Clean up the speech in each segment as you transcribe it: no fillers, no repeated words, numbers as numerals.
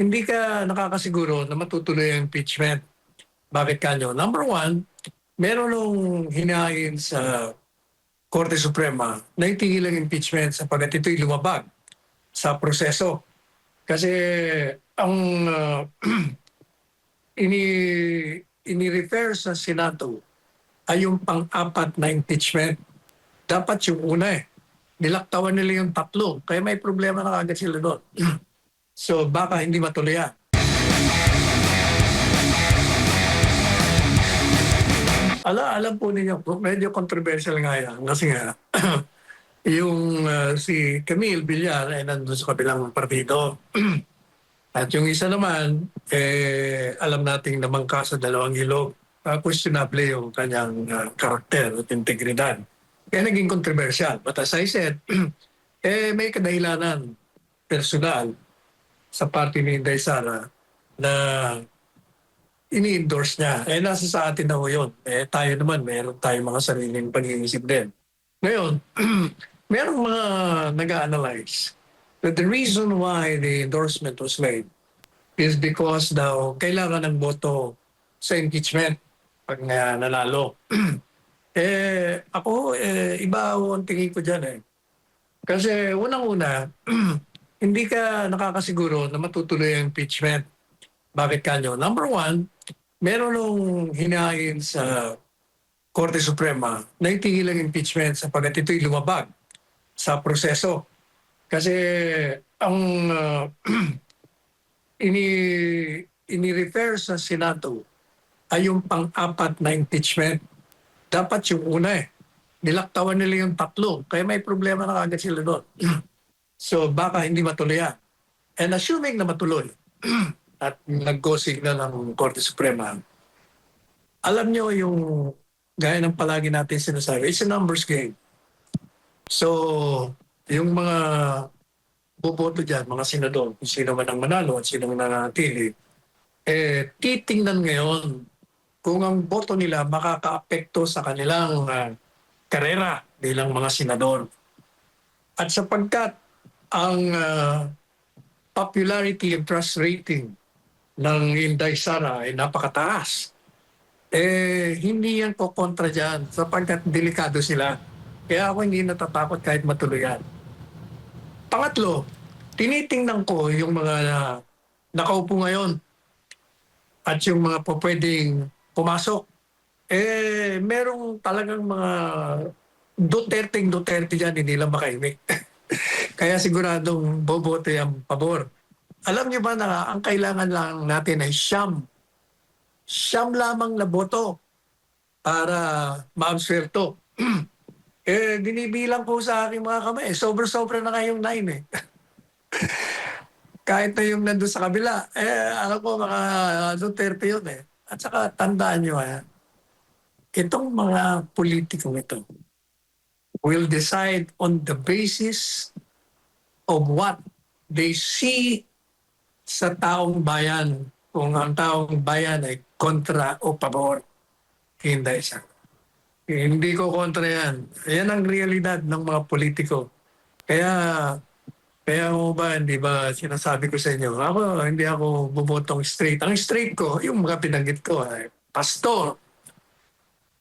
hindi ka nakakasiguro na matutuloy ang impeachment. Bakit kanyo? Number one, meron nung hinahin sa Korte Suprema na itigil ang impeachment sapagkat ito'y lumabag sa proseso. Kasi ang ini ini-refer sa Senado ay yung pang-apat na impeachment. Dapat yung una eh. Nilaktawan nila yung tatlo. Kaya may problema na agad sila doon. So baka hindi matuloy yan. Alam po ninyo, medyo controversial nga yan. Kasi nga, yung si Camille Villar ay nandun sa kabilang partido. At yung isa naman, alam nating namangka sa dalawang ilog. Questionable yung kanyang karakter at integridad. Kaya naging controversial. But as I said, may kadahilanan personal sa party ni Inday Sara na ini-endorse niya. Nasa sa atin na ho yun. Tayo naman, meron tayong mga sariling pag-iisip din. Ngayon, merong mga nag-a-analyze that the reason why the endorsement was made is because daw kailangan ng boto sa impeachment pag nanalo. Ako, iba ang tingin ko dyan eh. Kasi unang-una, hindi ka nakakasiguro na matutuloy ang impeachment. Bakit kanyo? Number one, meron nung hinahin sa Korte Suprema na itigil ang impeachment sapagkat ito'y lumabag sa proseso. Kasi ang ini-refer sa Senado ay yung pang-apat na impeachment. Dapat yung una eh. Nilaktawan nila yung tatlo. Kaya may problema na agad sila doon. So baka hindi matuloy yan. And assuming na matuloy, at nag-go-signal ng Korte Suprema, alam nyo yung gaya ng palagi natin sinasabi, it's a numbers game. So, yung mga boboto dyan, mga senador, kung sino man ang manalo at sino man nanatili, titingnan ngayon kung ang boto nila makaka-apekto sa kanilang karera bilang mga senador. At sapagkat ang popularity and trust rating ng Inday Sara ay napakataas, hindi yan kontra dyan sapagkat delikado sila. Kaya ako hindi natatakot kahit matuloy yan. Pangatlo, tinitingnan ko yung mga nakaupo ngayon at yung mga pwedeng pumasok. Merong talagang mga Duterte dyan, hindi lang makaimik. Kaya siguradong boboto yung pabor. Alam niyo ba na ang kailangan lang natin ay siyam lamang na boto para maabswerto. Binibilang po sa aking mga kamay. Sobra-sobra na kayong 9 eh. Kahit na yung nandun sa kabila, alam ko mga Duterte yun eh. At saka tandaan nyo itong mga politikong ito will decide on the basis of what they see sa taong bayan, kung ang taong bayan ay kontra o pabor. Hindi siya. Hindi ko kontra yan. Yan ang realidad ng mga politiko. Kaya mo ba, hindi ba sinasabi ko sa inyo, hindi ako bubotong straight. Ang straight ko, yung mga pinanggit ko, ay Pastor,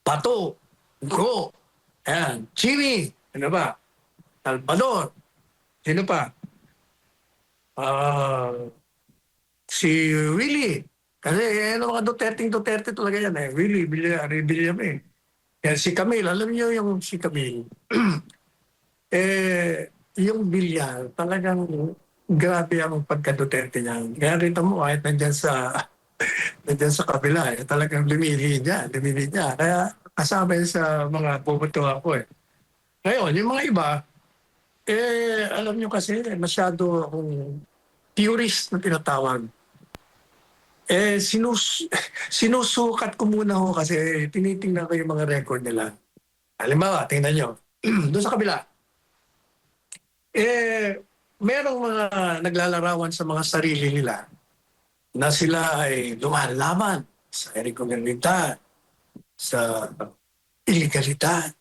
Bato, Go, ayan, Jimmy, ano ba? Salvador, sino pa? Si Willie. Kasi mga Duterte talaga yan eh. Willie, William eh. Yan si Camille, alam niyo yung si Camille. Yung Villar, talagang grabe ang pagka-Duterte niya. Kaya kita mo kahit nandyan sa kabila, talagang lumili niya. Kaya kasama yun sa mga bubuto ako eh. Ngayon, yung mga iba, alam niyo kasi masyado akong purist na tinatawag. Sinusukat ko muna ho kasi tinitingnan ko yung mga record nila. Halimbawa, tingnan nyo. Doon sa kabila. Merong mga naglalarawan sa mga sarili nila na sila ay lumalaban sa irregularity, sa illegalidad.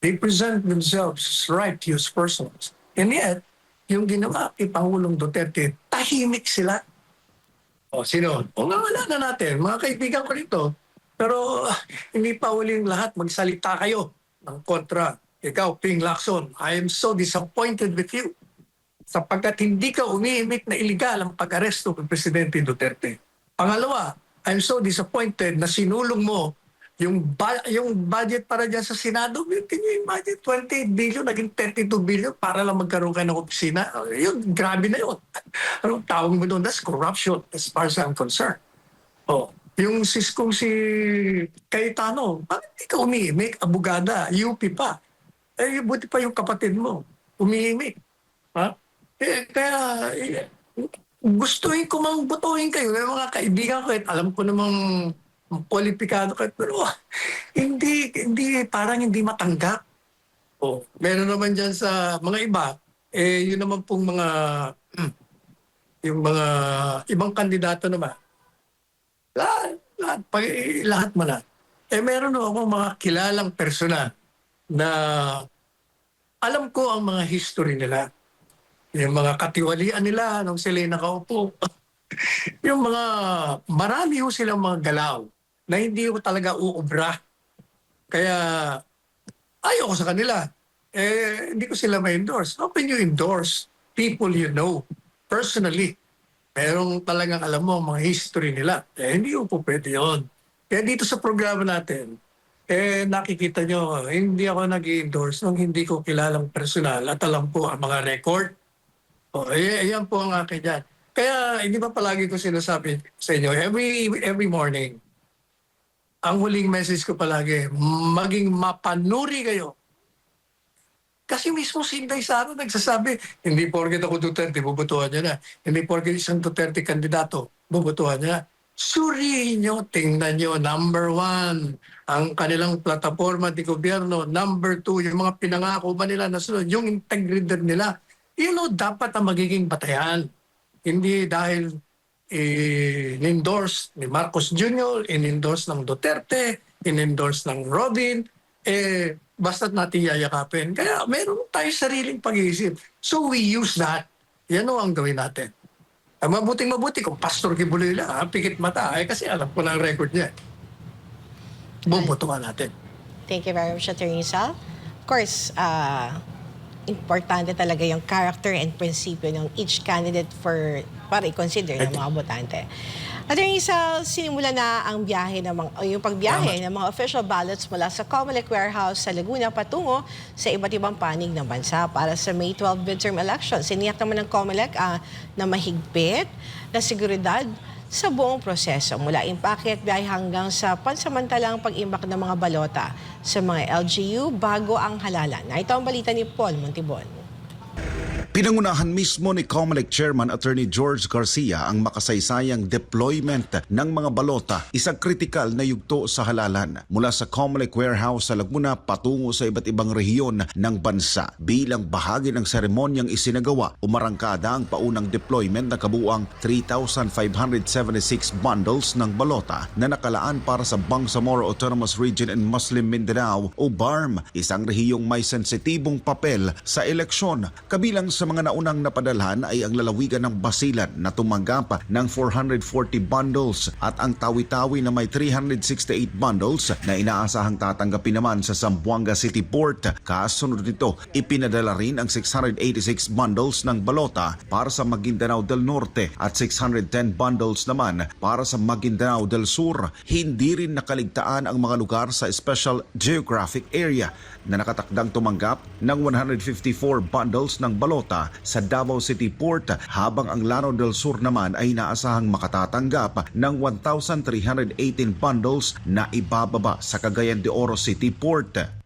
They present themselves as righteous persons. And yet, yung ginawa kay Pangulong Duterte, tahimik sila. O sino? O nga, wala na natin. Mga kaibigan ko rito. Pero hindi pa huling lahat. Magsalita kayo ng kontra. Ikaw, Ping Lacson, I am so disappointed with you. Sapagkat hindi ka umiimik na iligal ang pag-aresto ng Presidente Duterte. Pangalawa, I'm so disappointed na sinulong mo yung budget para dyan sa Senado. Can you imagine? 28 billion, naging 32 billion para lang magkaroon ka ng opisina. Yun, grabe na yun. Anong tawag mo doon? That's corruption as far as I'm concerned. Oh, yung kung si Cayetano, bakit di ka umiimik? Abogada, UP pa. Eh, buti pa yung kapatid mo. Umiimik. Ha? Kaya, gustuhin ko mang botohin kayo. Yung mga kaibigan ko, alam ko namang kwalipikado kayo, pero parang hindi matanggap. O, meron naman dyan sa mga iba, yun naman pong mga, yung mga ibang kandidato naman. Lahat mo na. Meron ako mga kilalang personal na alam ko ang mga history nila. Yung mga katiwalian nila nung sila nakaupo. Yung mga, marami ho silang mga galaw na hindi ko talaga uubra. Kaya, ayaw ko sa kanila. Hindi ko sila ma-endorse. How can you endorse people you know personally? Merong talagang alam mo mga history nila. Hindi ko po pwede yun. Kaya dito sa programa natin, nakikita nyo, hindi ako nag-endorse nung hindi ko kilalang personal at alam po ang mga record. Ayan po ang akin dyan. Kaya hindi ba palagi ko sinasabi sa inyo, every morning, ang huling message ko palagi, maging mapanuri kayo. Kasi mismo si Inday Sara nagsasabi, hindi porket ako Duterte, bubutuhan niya na. Hindi porket isang Duterte kandidato, bubutuhan niya na. Suriin nyo, tingnan nyo, number 1, ang kanilang plataforma di gobyerno. Number 2, yung mga pinangako ba nila na sunod, yung integridad nila. Dapat ang magiging batayan. Hindi dahil in-endorse ni Marcos Jr., in-endorse ng Duterte, in-endorse ng Robin, basta't natin yayakapin. Kaya meron tayong sariling pag-iisip. So we use that. Yan ang gawin natin. Mabuting-mabuti kung Pastor Kibuloy lang, pikit mata, kasi alam ko na ang record niya. Bubutuhan natin. Thank you very much, Attorney Sal. Of course, importante talaga yung character and prinsipyo ng each candidate para i-consider ng mga botante. Attorney Sal, sinimula na ang biyahe yung pagbiyahe ng mga official ballots mula sa Comelec warehouse sa Laguna patungo sa iba't ibang panig ng bansa para sa May 12 midterm elections. Siniyak naman ng Comelec na mahigpit na seguridad sa buong proseso mula impake at biyahe hanggang sa pansamantalang pag-imbak ng mga balota sa mga LGU bago ang halalan. Ito ang balita ni Paul Montibon. Pinangunahan mismo ni Comelec Chairman Attorney George Garcia ang makasaysayang deployment ng mga balota, isang kritikal na yugto sa halalan mula sa Comelec warehouse sa Laguna patungo sa iba't ibang rehiyon ng bansa. Bilang bahagi ng seremonyang isinagawa, umarangkada ang paunang deployment na kabuuang 3,576 bundles ng balota na nakalaan para sa Bangsamoro Autonomous Region and Muslim Mindanao o BARM, isang rehiyong may sensitibong papel sa eleksyon. Kabilang sa mga naunang napadalhan ay ang lalawigan ng Basilan na tumanggap ng 440 bundles at ang Tawi-Tawi na may 368 bundles na inaasahang tatanggapin naman sa Zamboanga City Port. Kasunod nito, ipinadala rin ang 686 bundles ng balota para sa Maguindanao del Norte at 610 bundles naman para sa Maguindanao del Sur. Hindi rin nakaligtaan ang mga lugar sa Special Geographic Area na nakatakdang tumanggap ng 154 bundles ng balota sa Davao City Port, habang ang Lanao del Sur naman ay inaasahang makatatanggap ng 1,318 bundles na ibababa sa Cagayan de Oro City Port.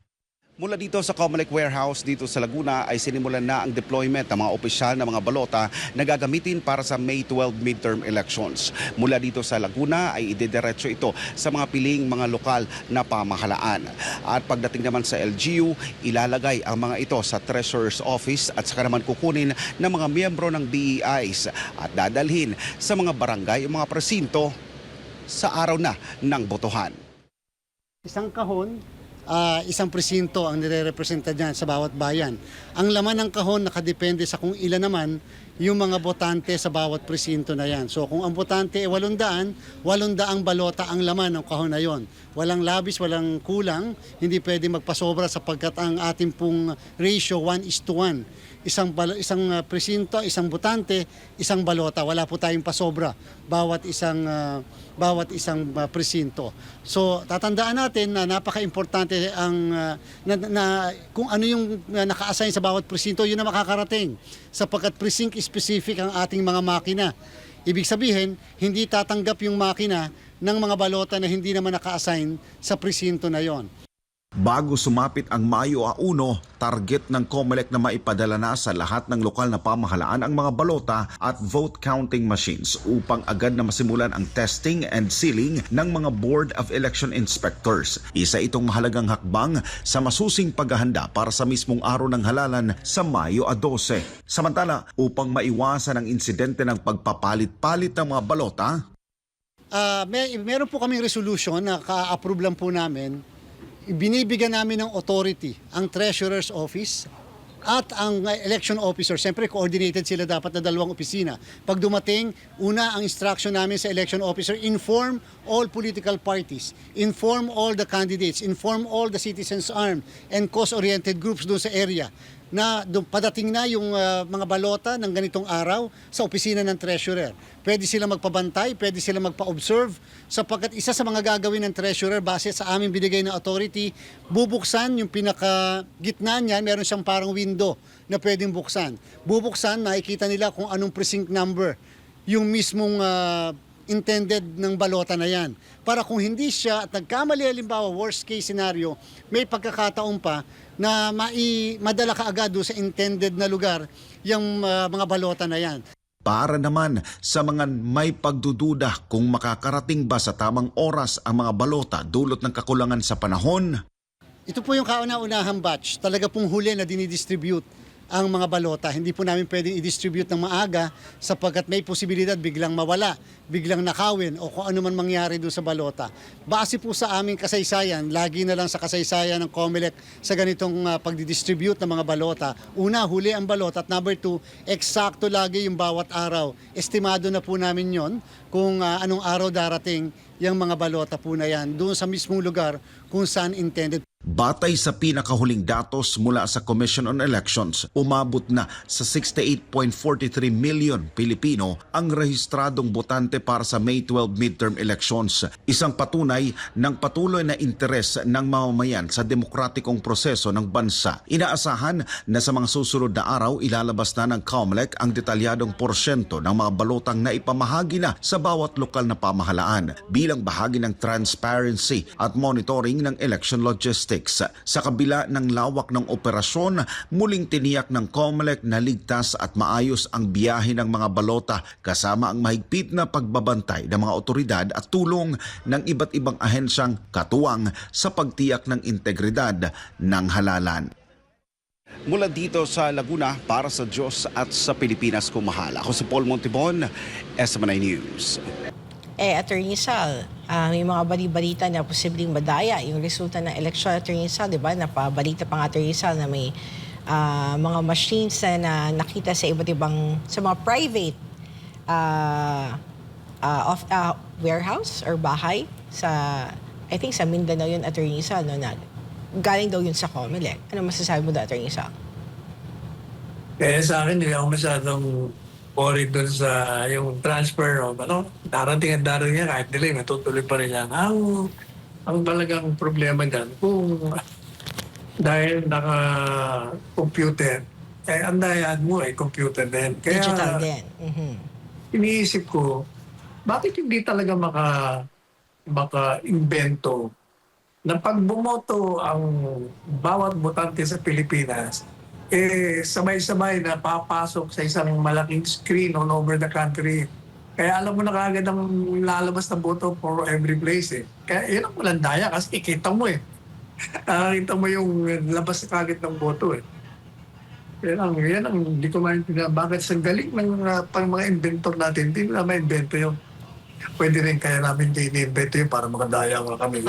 Mula dito sa Comelec warehouse dito sa Laguna ay sinimulan na ang deployment ng mga opisyal na mga balota na gagamitin para sa May 12 midterm elections. Mula dito sa Laguna ay idediretso ito sa mga piling mga lokal na pamahalaan. At pagdating naman sa LGU, ilalagay ang mga ito sa Treasurer's Office at saka naman kukunin ng mga miyembro ng DEIs at dadalhin sa mga barangay o mga presinto sa araw na ng botohan. Isang kahon isang presinto ang nire-representa dyan sa bawat bayan. Ang laman ng kahon nakadepende sa kung ilan naman yung mga botante sa bawat presinto na yan. So kung ang botante ay 800, 800 balota ang laman ng kahon na yon. Walang labis, walang kulang, hindi pwede magpasobra sapagkat ang ating pong ratio 1:1. Isang presinto, isang botante, isang balota. Wala po tayong pasobra bawat isang presinto. So tatandaan natin na napaka-importante ang kung ano yung naka-assign sa bawat presinto, yun na makakarating sapagkat precinct specific ang ating mga makina. Ibig sabihin, hindi tatanggap yung makina ng mga balota na hindi naman naka-assign sa presinto na yon. Bago sumapit ang Mayo 1, target ng COMELEC na maipadala na sa lahat ng lokal na pamahalaan ang mga balota at vote counting machines upang agad na masimulan ang testing and sealing ng mga Board of Election Inspectors. Isa itong mahalagang hakbang sa masusing paghahanda para sa mismong araw ng halalan sa Mayo 12. Samantala, upang maiwasan ang insidente ng pagpapalit-palit ng mga balota, Meron po kaming resolution na ka-approve lang po namin. Binibigyan namin ng authority ang Treasurer's Office at ang election officer. Siyempre, coordinated sila dapat na dalawang opisina. Pag dumating, una ang instruction namin sa election officer, inform all political parties, inform all the candidates, inform all the citizens armed and cause-oriented groups doon sa area na padating na yung mga balota ng ganitong araw sa opisina ng treasurer. Pwede sila magpabantay, pwede sila magpa-observe sapagkat isa sa mga gagawin ng treasurer base sa aming binigay na authority, bubuksan yung pinaka-gitna niyan, meron siyang parang window na pwedeng buksan. Bubuksan, makikita nila kung anong precinct number yung mismong intended ng balota na yan. Para kung hindi siya at nagkamali, halimbawa worst case scenario, may pagkakataon pa na madala ka agad doon sa intended na lugar yung mga balota na yan. para naman sa mga may pagdududa kung makakarating ba sa tamang oras ang mga balota dulot ng kakulangan sa panahon. Ito po yung kauna-unahang batch, talaga pong huli na dinidistribute ang mga balota. Hindi po namin pwedeng i-distribute ng maaga sapagkat may posibilidad biglang mawala, biglang nakawin o kung ano man mangyari doon sa balota. Base po sa aming kasaysayan, lagi na lang sa kasaysayan ng COMELEC sa ganitong pagdidistribute ng mga balota. Una, huli ang balota at number two, eksakto lagi yung bawat araw. Estimado na po namin yon kung anong araw darating yung mga balota po na yan doon sa mismong lugar kung saan intended. Batay sa pinakahuling datos mula sa Commission on Elections, umabot na sa 68.43 million Pilipino ang rehistradong botante para sa May 12 midterm elections. Isang patunay ng patuloy na interes ng mamamayan sa demokratikong proseso ng bansa. Inaasahan na sa mga susunod na araw ilalabas na ng COMELEC ang detalyadong porsyento ng mga balotang na ipamahagi na sa bawat lokal na pamahalaan bilang bahagi ng transparency at monitoring ng election logistics. Sa kabila ng lawak ng operasyon, muling tiniyak ng COMELEC na ligtas at maayos ang biyahe ng mga balota kasama ang mahigpit na pagbabantay ng mga otoridad at tulong ng iba't ibang ahensyang katuwang sa pagtiyak ng integridad ng halalan. Mula dito sa Laguna, para sa Diyos at sa Pilipinas kumahal. Ako si Paul Montibon, SMNI News. Attorney Sal, may mga bali-balita na posibleng madaya yung resulta ng eleksyon. Attorney Sal, di ba? Napabalita pa nga Attorney Sal na may mga machines na nakita sa iba't ibang, sa mga private warehouse or bahay sa, I think sa Mindanao yun, Attorney Sal, no, na galing daw yun sa COMELEC. Ano masasabi mo doon, Attorney Sal? Sa akin, hindi ako masyadong worried doon sa yung transfer o darating at darating yan, kahit delay, matutuloy pa rin yan. Ang talagang problema dyan, kung dahil naka-computer, ang dayaan mo ay computer din. Kaya, Digital din. iniisip ko, bakit hindi talaga maka-invento na pag bumoto ang bawat botante sa Pilipinas, sabay-sabay na papasok sa isang malaking screen all over the country. Kaya alam mo na kagad ang lalabas na boto for every place eh. Kaya yun ang walang daya kasi ikita mo eh. Nakakita mo yung labas na kagad ng boto eh. Yan ang hindi ko maintindihan. Bakit sa galing ng pang mga inventor natin, hindi na ma-invento yun. Pwede rin kaya namin i-invento yun para makadaya kami.